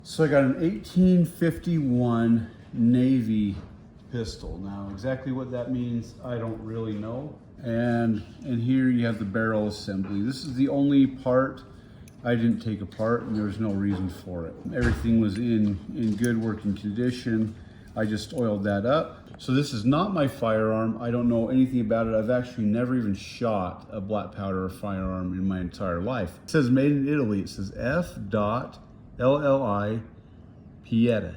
So I got an 1851 Navy pistol. Now exactly what that means, I don't really know. And here you have the barrel assembly. This is the only part I didn't take apart, and there was no reason for it. Everything was in good working condition. I just oiled that up. So this is not my firearm. I don't know anything about it. I've actually never even shot a black powder firearm in my entire life. It says made in Italy. It says F.LLI Pietta.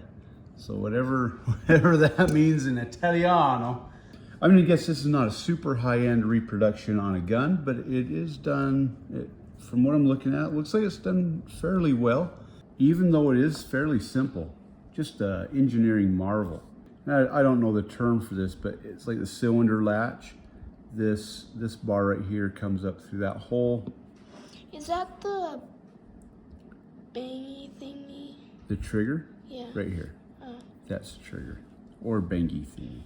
So whatever that means in Italiano. I'm gonna guess this is not a super high-end reproduction on a gun, but it is done, from what I'm looking at, it looks like it's done fairly well, even though it is fairly simple. Just an engineering marvel. Now, I don't know the term for this, but it's like the cylinder latch. This bar right here comes up through that hole. Is that the bangy thingy? The trigger? Yeah. Right here. Oh. That's the trigger, or bangy thingy.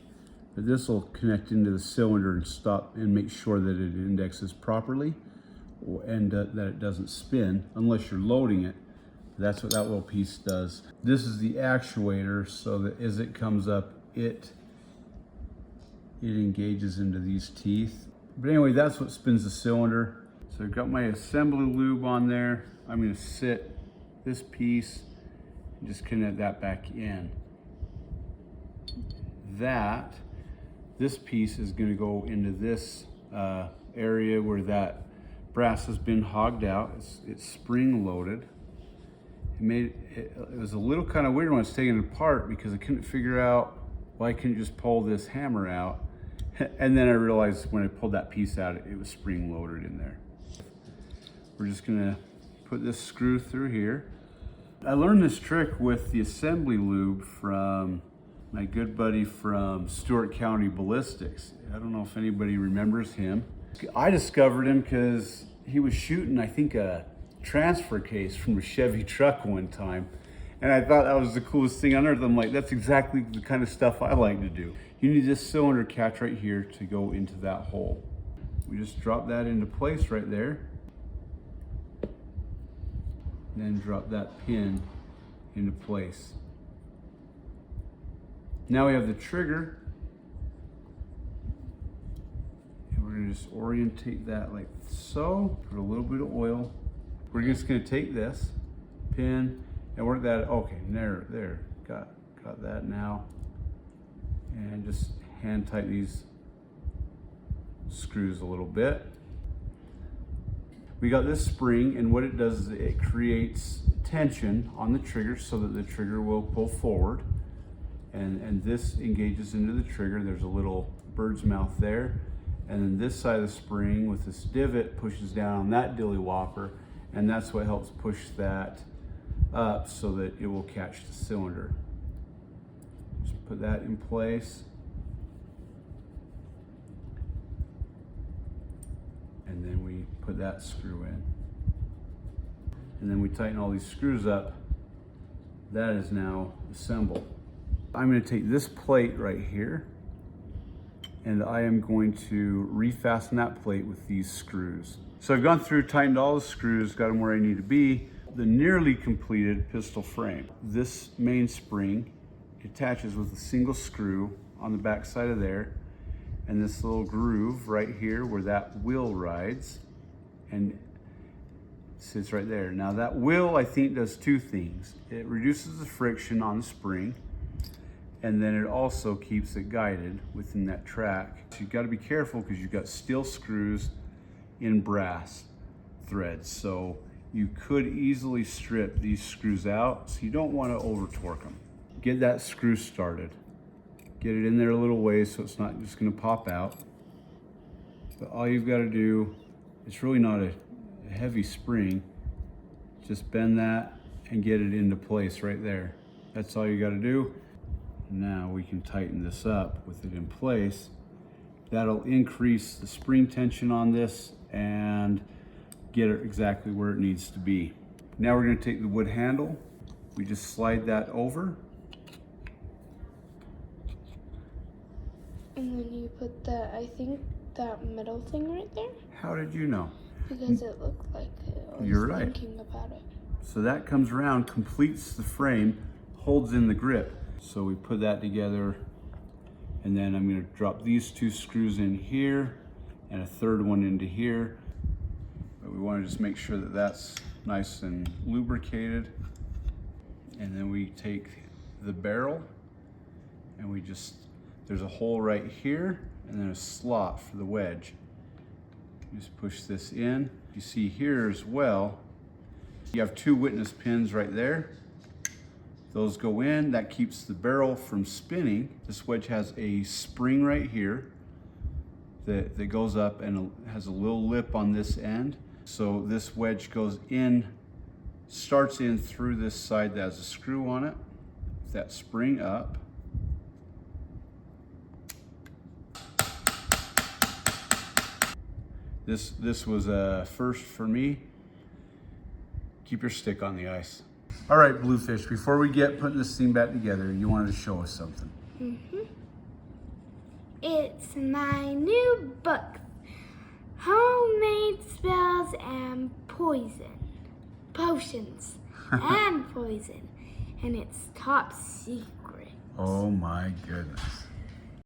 But this will connect into the cylinder and stop and make sure that it indexes properly, and that it doesn't spin unless you're loading it. That's what that little piece does. This is the actuator, so that as it comes up, it engages into these teeth. But anyway, that's what spins the cylinder. So I've got my assembly lube on there. I'm gonna sit this piece and just connect that back in. This piece is gonna go into this area where that brass has been hogged out. It's spring loaded. It was a little kind of weird when I was taking it apart because I couldn't figure out why I couldn't just pull this hammer out. And then I realized when I pulled that piece out, it was spring loaded in there. We're just gonna put this screw through here. I learned this trick with the assembly lube from my good buddy from Stewart County Ballistics. I don't know if anybody remembers him. I discovered him because he was shooting, I think, a transfer case from a Chevy truck one time, and I thought that was the coolest thing on earth. I'm like, that's exactly the kind of stuff I like to do. You need this cylinder catch right here to go into that hole. We just drop that into place right there, and then drop that pin into place. Now we have the trigger, and we're gonna just orientate that like so. Put a little bit of oil. We're just gonna take this pin and work that, okay, there, got that now. And just hand tighten these screws a little bit. We got this spring, and what it does is it creates tension on the trigger so that the trigger will pull forward. And this engages into the trigger. There's a little bird's mouth there. And then this side of the spring with this divot pushes down on that dilly whopper, and that's what helps push that up so that it will catch the cylinder. Just put that in place. And then we put that screw in. And then we tighten all these screws up. That is now assembled. I'm going to take this plate right here, and I am going to refasten that plate with these screws. So I've gone through, tightened all the screws, got them where I need to be. The nearly completed pistol frame. This main spring attaches with a single screw on the back side of there, and this little groove right here where that wheel rides and sits right there. Now that wheel, I think, does two things. It reduces the friction on the spring, and then it also keeps it guided within that track. So you've got to be careful because you've got steel screws in brass threads. So you could easily strip these screws out, so you don't want to over torque them. Get that screw started. Get it in there a little ways so it's not just going to pop out. But all you've got to do, it's really not a heavy spring, just bend that and get it into place right there. That's all you got to do. Now we can tighten this up with it in place. That'll increase the spring tension on this and get it exactly where it needs to be. Now we're going to take the wood handle. We just slide that over. And then you put that, I think, that middle thing right there. How did you know? Because it looked like it. I was You're right. thinking about it. So that comes around, completes the frame, holds in the grip. So we put that together, and then I'm gonna drop these 2 screws in here and a 3rd one into here. But we wanna just make sure that that's nice and lubricated. And then we take the barrel and we just, there's a hole right here and then a slot for the wedge. You just push this in. You see here as well, you have 2 witness pins right there. Those go in, that keeps the barrel from spinning. This wedge has a spring right here that goes up and has a little lip on this end. So this wedge goes in, starts in through this side that has a screw on it. That spring up. This was a first for me. Keep your stick on the ice. All right, Bluefish, before we get putting this thing back together, you wanted to show us something. It's my new book, Homemade Spells and Potions and Poison, and it's top secret. Oh my goodness.